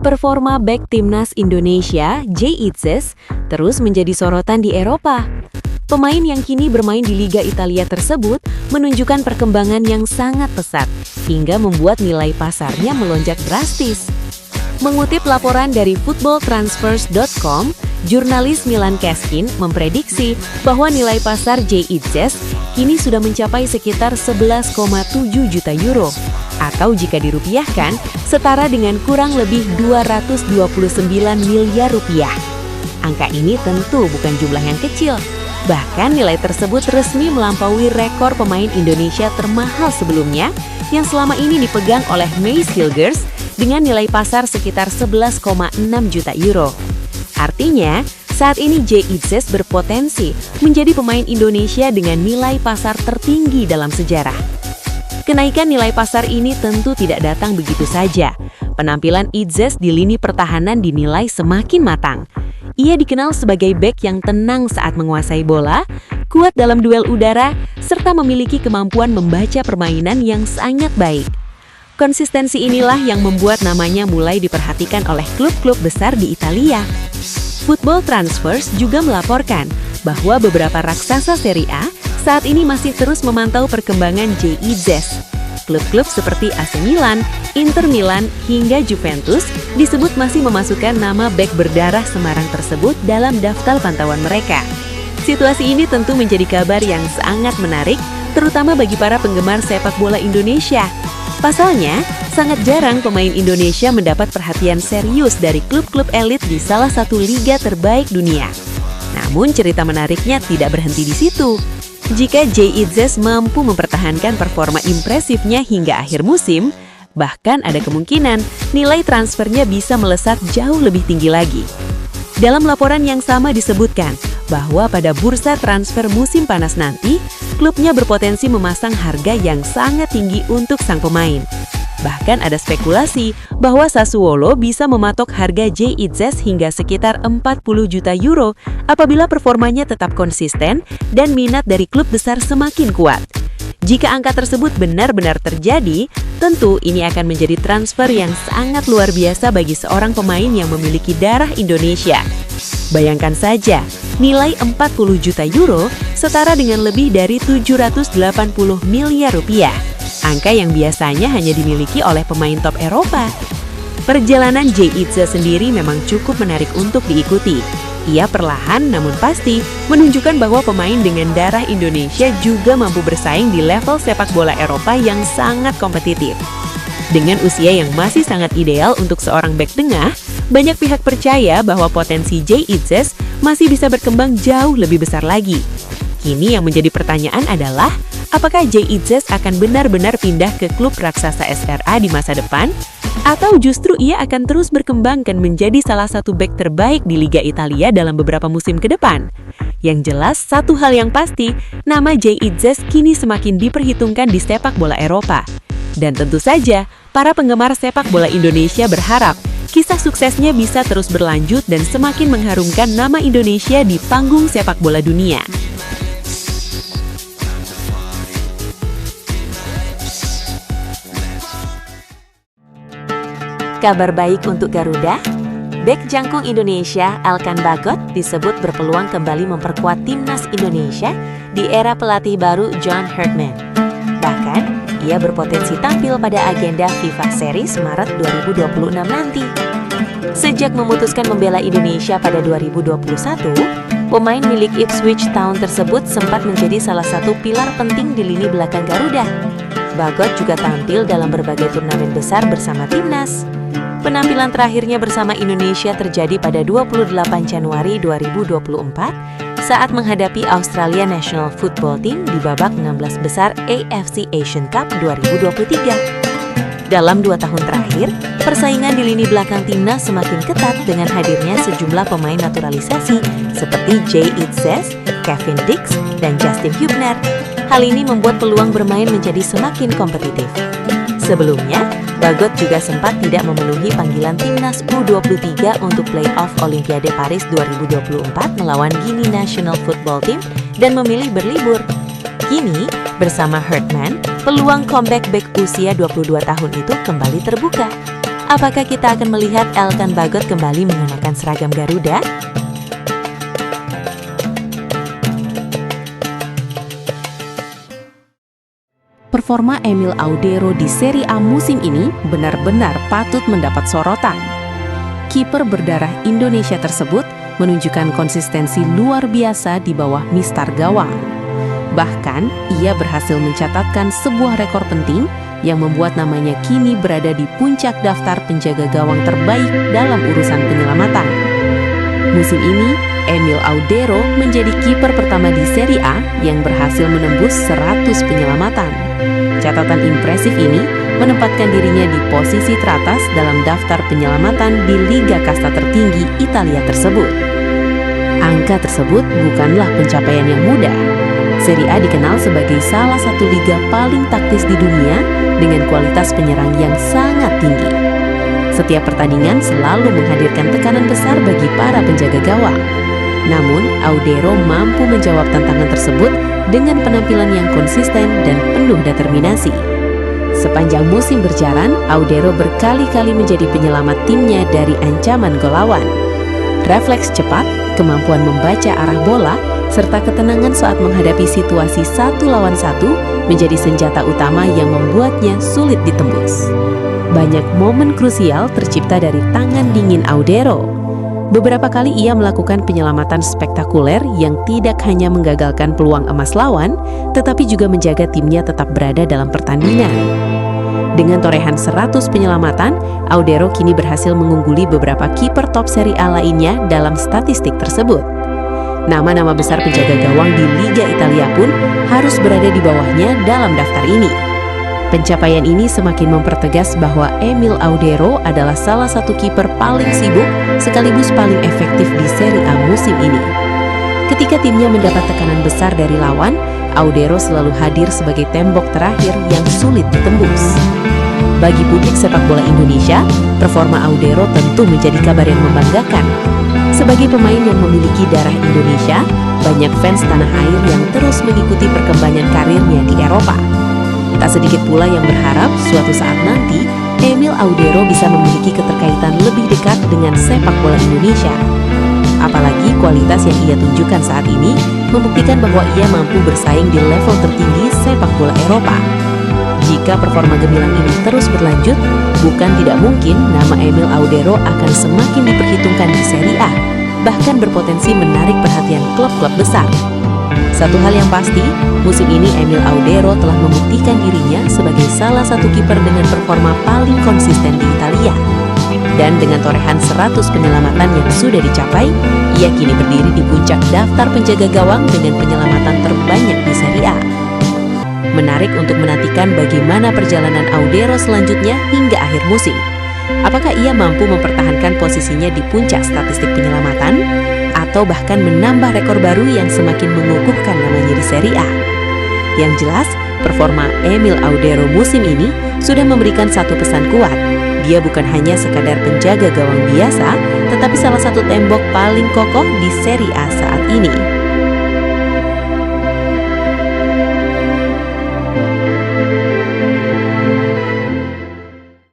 Performa bek timnas Indonesia, Jay Itzes, terus menjadi sorotan di Eropa. Pemain yang kini bermain di Liga Italia tersebut menunjukkan perkembangan yang sangat pesat, hingga membuat nilai pasarnya melonjak drastis. Mengutip laporan dari footballtransfers.com, jurnalis Milan Keskin memprediksi bahwa nilai pasar Jay Itzes kini sudah mencapai sekitar 11,7 juta euro, atau jika dirupiahkan, setara dengan kurang lebih 229 miliar rupiah. Angka ini tentu bukan jumlah yang kecil. Bahkan nilai tersebut resmi melampaui rekor pemain Indonesia termahal sebelumnya yang selama ini dipegang oleh Mace Hilgers dengan nilai pasar sekitar 11,6 juta euro. Artinya, saat ini Jay Itzes berpotensi menjadi pemain Indonesia dengan nilai pasar tertinggi dalam sejarah. Kenaikan nilai pasar ini tentu tidak datang begitu saja. Penampilan Itzes di lini pertahanan dinilai semakin matang. Ia dikenal sebagai bek yang tenang saat menguasai bola, kuat dalam duel udara, serta memiliki kemampuan membaca permainan yang sangat baik. Konsistensi inilah yang membuat namanya mulai diperhatikan oleh klub-klub besar di Italia. Football Transfers juga melaporkan bahwa beberapa raksasa Serie A saat ini masih terus memantau perkembangan Jay Itzes. Klub-klub seperti AC Milan, Inter Milan, hingga Juventus disebut masih memasukkan nama bek berdarah Semarang tersebut dalam daftar pantauan mereka. Situasi ini tentu menjadi kabar yang sangat menarik, terutama bagi para penggemar sepak bola Indonesia. Pasalnya, sangat jarang pemain Indonesia mendapat perhatian serius dari klub-klub elit di salah satu liga terbaik dunia. Namun cerita menariknya tidak berhenti di situ. Jika Jay Itzes mampu mempertahankan performa impresifnya hingga akhir musim, bahkan ada kemungkinan nilai transfernya bisa melesat jauh lebih tinggi lagi. Dalam laporan yang sama disebutkan bahwa pada bursa transfer musim panas nanti, klubnya berpotensi memasang harga yang sangat tinggi untuk sang pemain. Bahkan ada spekulasi bahwa Sassuolo bisa mematok harga Jay Itzes hingga sekitar 40 juta euro apabila performanya tetap konsisten dan minat dari klub besar semakin kuat. Jika angka tersebut benar-benar terjadi, tentu ini akan menjadi transfer yang sangat luar biasa bagi seorang pemain yang memiliki darah Indonesia. Bayangkan saja, nilai 40 juta euro setara dengan lebih dari 780 miliar rupiah. Angka yang biasanya hanya dimiliki oleh pemain top Eropa. Perjalanan Jay Itzes sendiri memang cukup menarik untuk diikuti. Ia perlahan namun pasti menunjukkan bahwa pemain dengan darah Indonesia juga mampu bersaing di level sepak bola Eropa yang sangat kompetitif. Dengan usia yang masih sangat ideal untuk seorang bek tengah, banyak pihak percaya bahwa potensi Jay Itzes masih bisa berkembang jauh lebih besar lagi. Kini yang menjadi pertanyaan adalah, apakah Jay Itzes akan benar-benar pindah ke klub raksasa SRA di masa depan? Atau justru ia akan terus berkembangkan menjadi salah satu bek terbaik di Liga Italia dalam beberapa musim ke depan? Yang jelas, satu hal yang pasti, nama Jay Itzes kini semakin diperhitungkan di sepak bola Eropa. Dan tentu saja, para penggemar sepak bola Indonesia berharap kisah suksesnya bisa terus berlanjut dan semakin mengharumkan nama Indonesia di panggung sepak bola dunia. Kabar baik untuk Garuda, bek jangkung Indonesia Elkan Bagot disebut berpeluang kembali memperkuat timnas Indonesia di era pelatih baru John Herdman. Bahkan, ia berpotensi tampil pada agenda FIFA Series Maret 2026 nanti. Sejak memutuskan membela Indonesia pada 2021, pemain milik Ipswich Town tersebut sempat menjadi salah satu pilar penting di lini belakang Garuda. Bagot juga tampil dalam berbagai turnamen besar bersama timnas. Penampilan terakhirnya bersama Indonesia terjadi pada 28 Januari 2024 saat menghadapi Australia National Football Team di babak 16 besar AFC Asian Cup 2023. Dalam 2 tahun terakhir, persaingan di lini belakang timnas semakin ketat dengan hadirnya sejumlah pemain naturalisasi seperti Jay Itzes, Kevin Dix, dan Justin Hubner. Hal ini membuat peluang bermain menjadi semakin kompetitif. Sebelumnya, Bagot juga sempat tidak memenuhi panggilan timnas U23 untuk play-off Olimpiade Paris 2024 melawan Guinea National Football Team dan memilih berlibur. Kini, bersama Herdman, peluang comeback bek usia 22 tahun itu kembali terbuka. Apakah kita akan melihat Elkan Bagot kembali mengenakan seragam Garuda? Performa Emil Audero di Serie A musim ini benar-benar patut mendapat sorotan. Kiper berdarah Indonesia tersebut menunjukkan konsistensi luar biasa di bawah mistar gawang. Bahkan, ia berhasil mencatatkan sebuah rekor penting yang membuat namanya kini berada di puncak daftar penjaga gawang terbaik dalam urusan penyelamatan. Musim ini, Emil Audero menjadi kiper pertama di Serie A yang berhasil menembus 100 penyelamatan. Catatan impresif ini menempatkan dirinya di posisi teratas dalam daftar penyelamatan di Liga Kasta tertinggi Italia tersebut. Angka tersebut bukanlah pencapaian yang mudah. Serie A dikenal sebagai salah satu liga paling taktis di dunia dengan kualitas penyerang yang sangat tinggi. Setiap pertandingan selalu menghadirkan tekanan besar bagi para penjaga gawang. Namun, Audero mampu menjawab tantangan tersebut dengan penampilan yang konsisten dan penuh determinasi. Sepanjang musim berjalan, Audero berkali-kali menjadi penyelamat timnya dari ancaman gol lawan. Refleks cepat, kemampuan membaca arah bola, serta ketenangan saat menghadapi situasi 1 lawan 1 menjadi senjata utama yang membuatnya sulit ditembus. Banyak momen krusial tercipta dari tangan dingin Audero. Beberapa kali ia melakukan penyelamatan spektakuler yang tidak hanya menggagalkan peluang emas lawan, tetapi juga menjaga timnya tetap berada dalam pertandingan. Dengan torehan 100 penyelamatan, Audero kini berhasil mengungguli beberapa kiper top Serie A lainnya dalam statistik tersebut. Nama-nama besar penjaga gawang di Liga Italia pun harus berada di bawahnya dalam daftar ini. Pencapaian ini semakin mempertegas bahwa Emil Audero adalah salah satu kiper paling sibuk sekaligus paling efektif di Serie A musim ini. Ketika timnya mendapat tekanan besar dari lawan, Audero selalu hadir sebagai tembok terakhir yang sulit ditembus. Bagi publik sepak bola Indonesia, performa Audero tentu menjadi kabar yang membanggakan. Sebagai pemain yang memiliki darah Indonesia, banyak fans tanah air yang terus mengikuti perkembangan karirnya di Eropa. Tak sedikit pula yang berharap suatu saat nanti Emil Audero bisa memiliki keterkaitan lebih dekat dengan sepak bola Indonesia. Apalagi kualitas yang ia tunjukkan saat ini membuktikan bahwa ia mampu bersaing di level tertinggi sepak bola Eropa. Jika performa gemilang ini terus berlanjut, bukan tidak mungkin nama Emil Audero akan semakin diperhitungkan di Serie A, bahkan berpotensi menarik perhatian klub-klub besar. Satu hal yang pasti, musim ini Emil Audero telah membuktikan dirinya sebagai salah satu kiper dengan performa paling konsisten di Italia. Dan dengan torehan 100 penyelamatan yang sudah dicapai, ia kini berdiri di puncak daftar penjaga gawang dengan penyelamatan terbanyak di Serie A. Menarik untuk menantikan bagaimana perjalanan Audero selanjutnya hingga akhir musim. Apakah ia mampu mempertahankan posisinya di puncak statistik penyelamatan? Atau bahkan menambah rekor baru yang semakin mengukuhkan namanya di Serie A. Yang jelas, performa Emil Audero musim ini sudah memberikan satu pesan kuat. Dia bukan hanya sekadar penjaga gawang biasa, tetapi salah satu tembok paling kokoh di Serie A saat ini.